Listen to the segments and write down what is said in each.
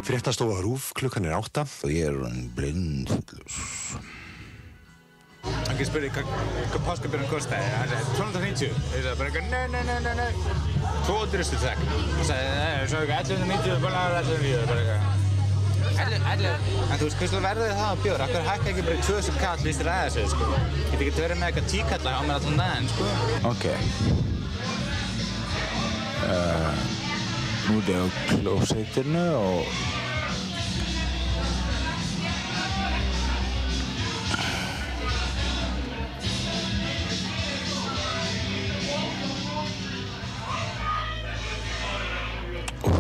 Fréttastofa RÚV, klukkan 8 og ég orðinn blindfullur. Hann spurði hvað páskabjörn kostaði. Hann sagði 290. Ég sagði bara nei. 200 takk. Hann sagði svo ekki 1190, bara 1190, bara eitthvað. 11. En þú veist, hversu verður það á bjór? Akkur hækka ekki bara 2000 kall líst þér að þessu, sko. Get ekki verið með eitthvað 10 kalla á mér allan daginn, sko. Ok. Nú er ég á klósettinu og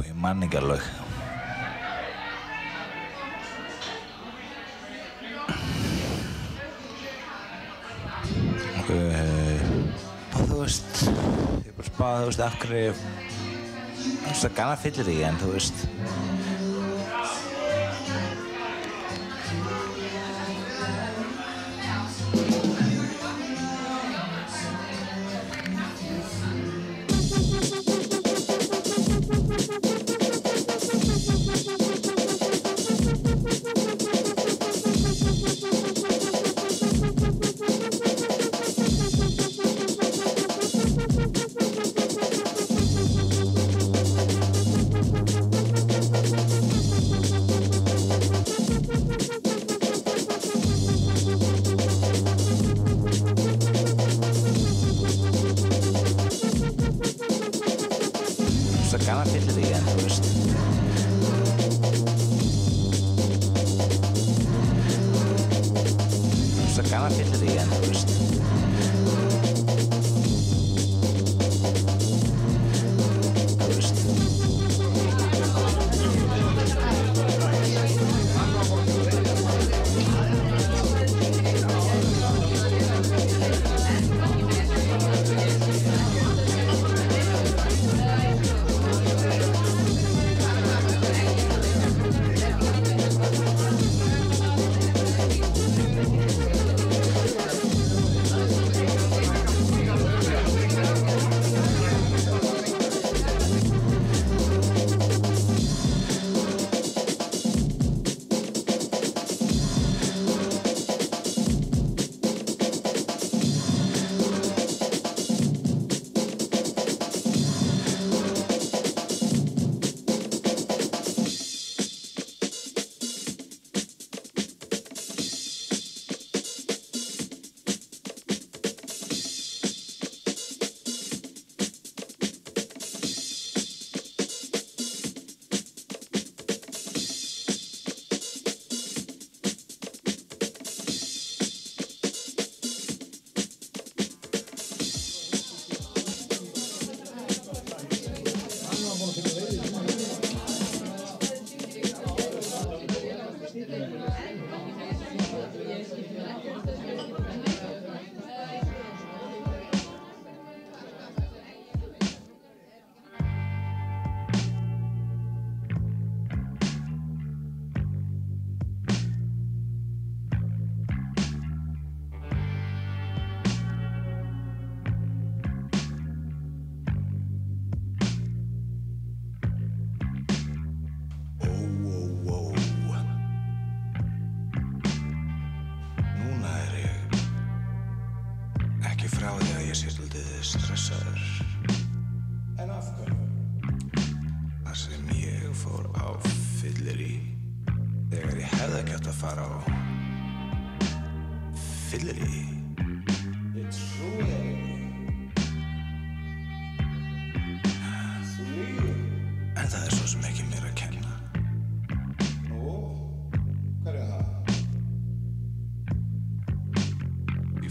ég man ekki alveg. Og þú veist, ég bara spáði, þú veist, af hverju það gana fyllir ekki, en þú veist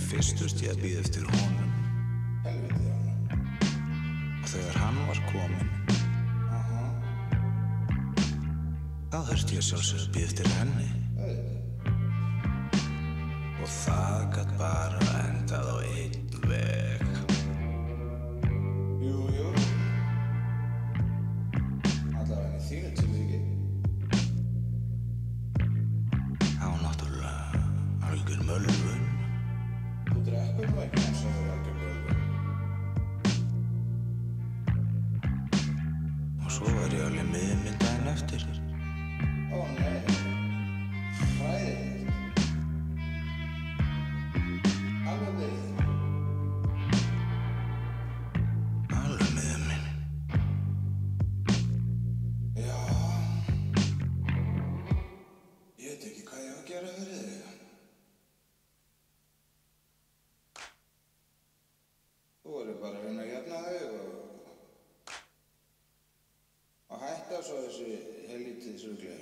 Fyrst þurfti ég að bíða eftir honum. Helviti á hann. Og þegar hann var kominn, þá þurfti ég sjálfsögðu að bíða eftir henni. Og það gat bara endað á einn veg. Jú. Allavega í þínu tilviki. Það var náttúrulega algjör mölvun. Þú drekkur nú ekki eins og það er algjör mölvun. Og svo var ég alveg miður minn daginn eftir. Ó nei, hræðilegt. Alveg miður. Alveg miður minn. Já. Ég veit ekki hvað ég á að gera fyrir þig. Þú verður bara að reyna að jafna þig og hætta svo þessi helvítisrugli.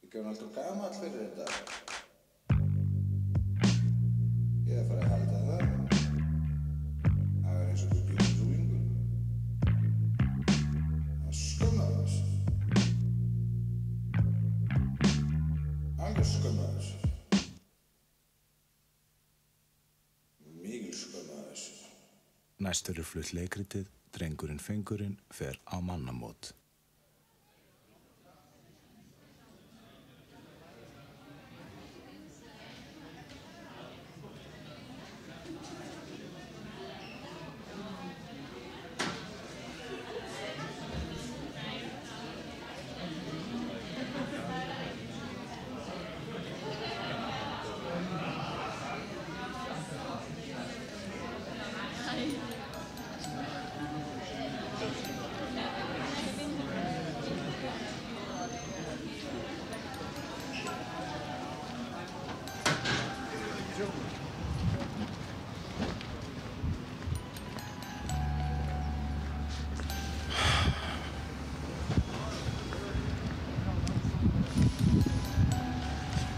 Ég er alltaf gamall fyrir þetta. Ég er að fara að halda það. Það er eins og þú getur rúlingur. Það skömmar þessu. Alveg skömmar þessu. Mikil skömmar þessu. Næst verður flutt leikritið Drengurinn fengurinn fer á mannamót.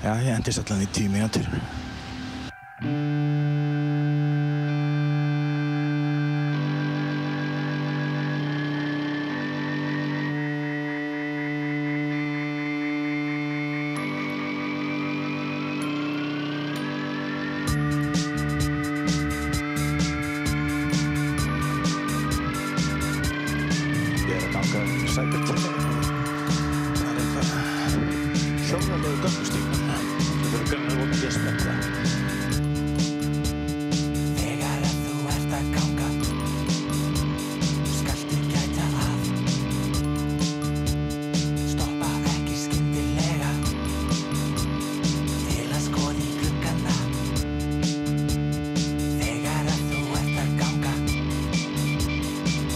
Já, ég endist allan í 10 mínútur. Ég er að ganga Sæbyrgtölu. Það er eitthvað hjónalegu göngustíg. Það er gönnar og gestmekla. Þegar að þú ert að ganga, skaltu gæta að stoppa ekki skyndilega til að skoða í gluggana. Þegar að þú ert að ganga,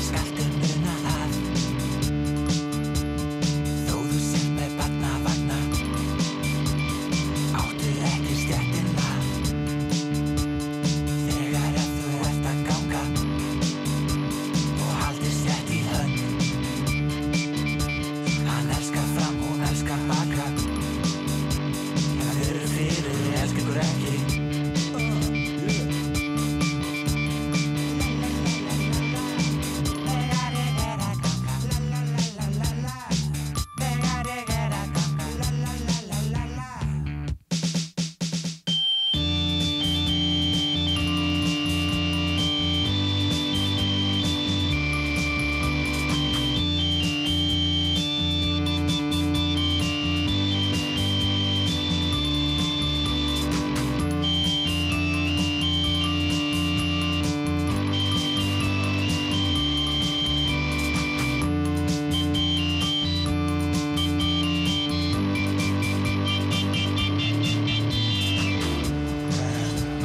skaltu muna að þó þú sért með barnavagna, áttu ekki stéttina. Þegar að þú ert að ganga og haldir stétt í hönd. Hann elskar fram, hún elskar baka. Það eru fyrir, ég elska ykkur ekki. Þegar ég er að ganga, þegar ég er að ganga,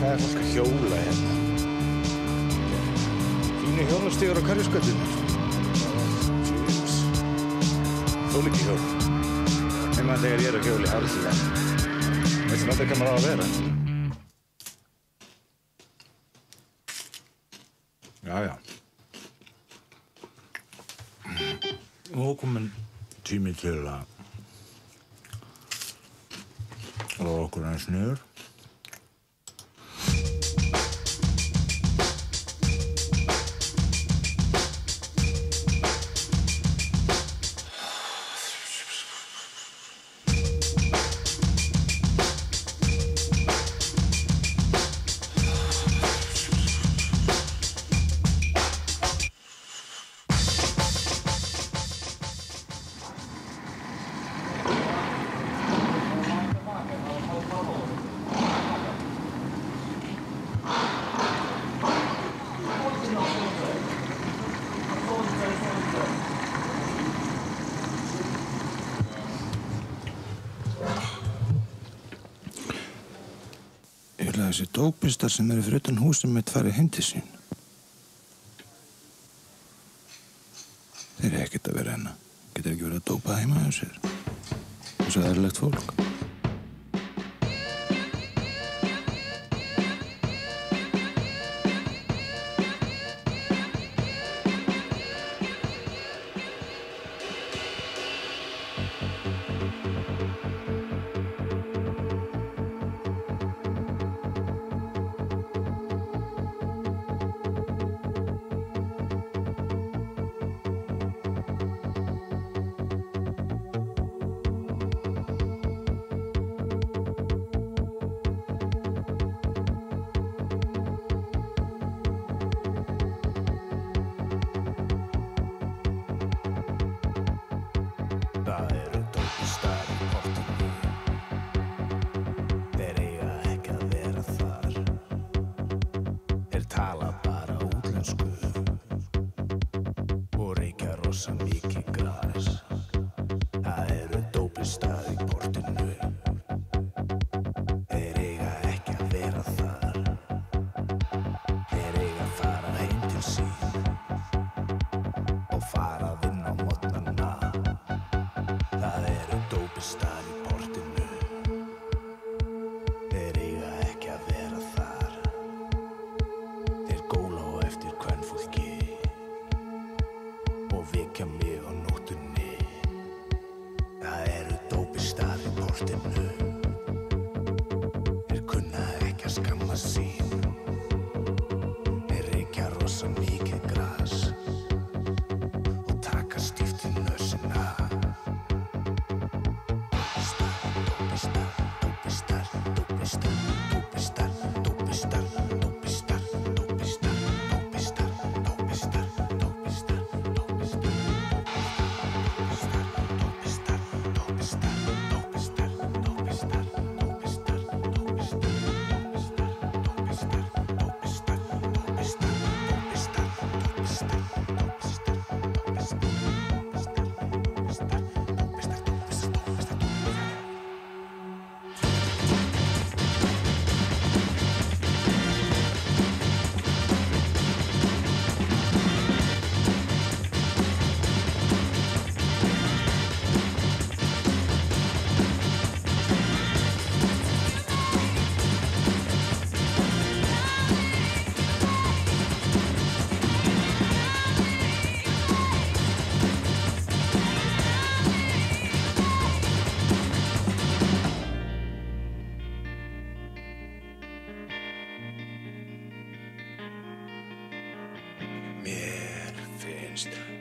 Hvað er fólk að hjóla hérna? Fínu hjólastígur á Hverfisgötunni. Jeez. Þó líka hjól. Nema þegar ég er að hjóla í Hálsíða. Veistu hvað það á að vera? Já. Nú kominn tími til að róa okkur aðeins niður. þessi dópistar sem eru fyrir utan húsið mitt farið heim til sín. Þeir eru ekkert að vera hérna. Getur ekki verið að dópa heima hjá sér. Eins og eðlilegt fólk.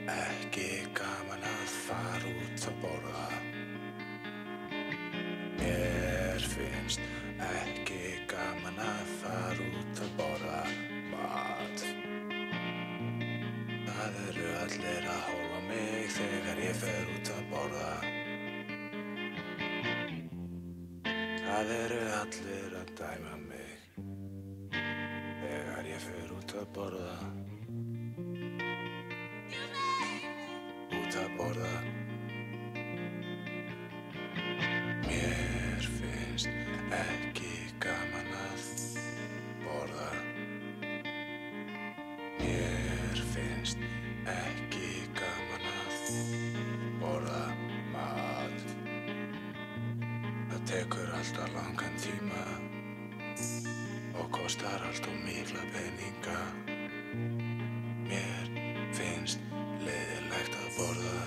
Ekki gaman að fara út að borða. Mér finnst ekki gaman að fara út að borða mat. Það eru allir að horfa á mig þegar ég fer út að borða. Það eru allir að dæma mig þegar ég fer út að borða. Að borða. Mér finnst ekki gaman að borða. Mér finnst ekki gaman að borða mat. Það tekur alltaf langan tíma og kostar alltaf mikla peninga. Mér finnst leiðilegt að borða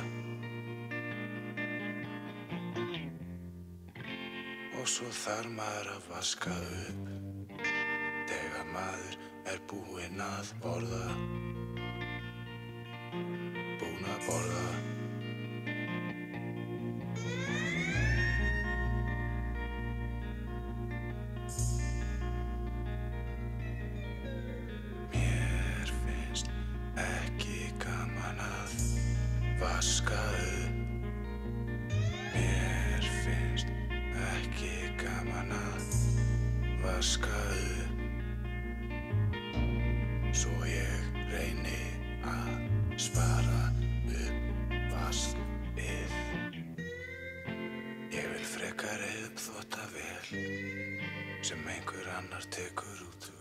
og svo þarf maður að vaska upp þegar maður er búinn að borða. Búinn að borða. Mér finnst ekki gaman að vaska upp. Mér finnst ekki gaman að vaska upp. Svo ég reyni að spara upp vaskið. Ég vil frekar upp þvottavél. sem einhver annar tekur út úr.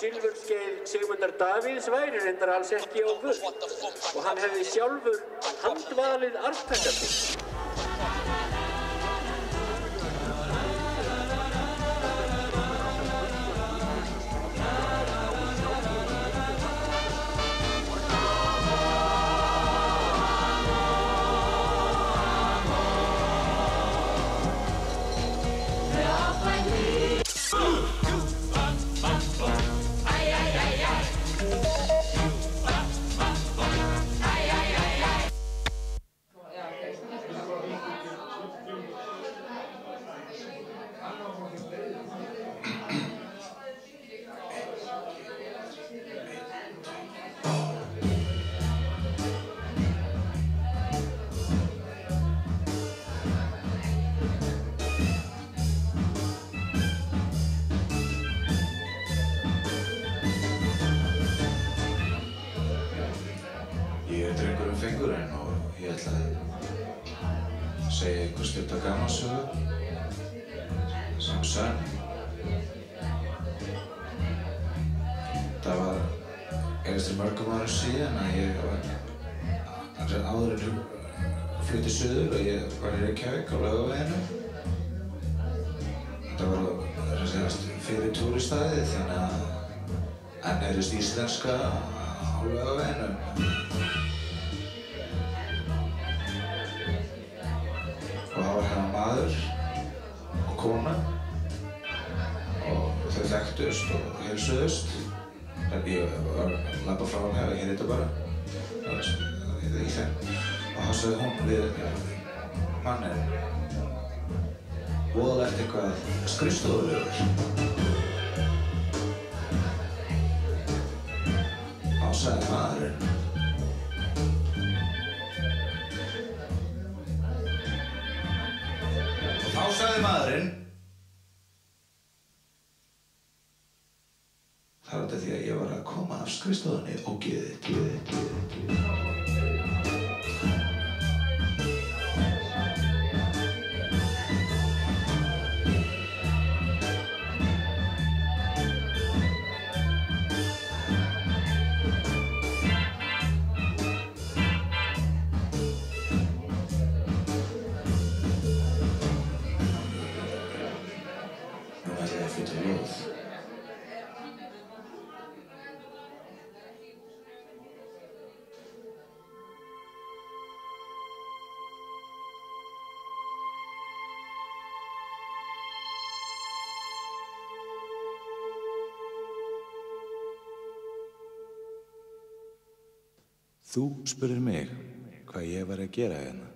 Silfurskeið Sigmundar Davíðs væri reyndar alls ekki á völd og hann hefði sjálfur handvalið arftaka sinn. Íslenska á Laugaveginum. Og það var hérna maður og kona og þau þekktust og heilsuðust. Þannig ég var að labba frá hann hefði hér þetta bara. Í þeim. Og þá sagði hún við manninn voðalegt eitthvað skrifstofulegur. Sagði maðurinn. Og þá sagði maðurinn það var þetta því að ég var að koma af skrifstofunni og geði. Þú spurðir mig hvað ég var að gera hérna.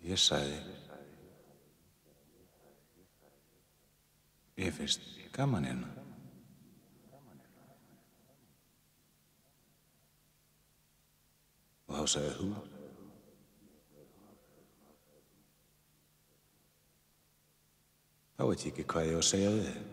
Ég sagði, ég finnst gaman hérna. Og þá sagði þú, þá veit ég ekki hvað ég á að segja við þig.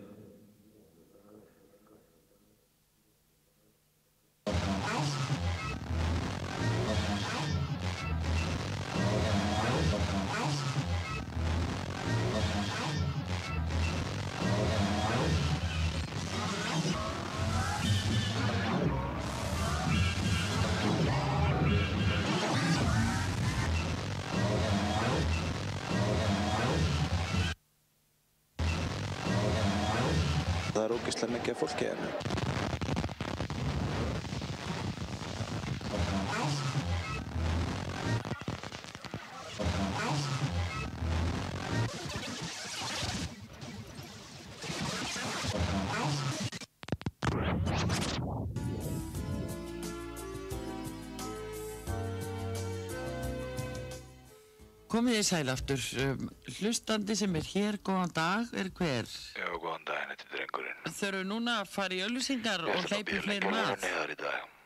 Það er ógeðslega mikið af fólki hérna. Komið þið sæl aftur. Hlustandi sem er hér, góðan dag, er hver? Já, góðan daginn, þetta er drengurinn. Þau eru núna að fara í auglýsingar og hleypa fleiri að. Neðar í dag.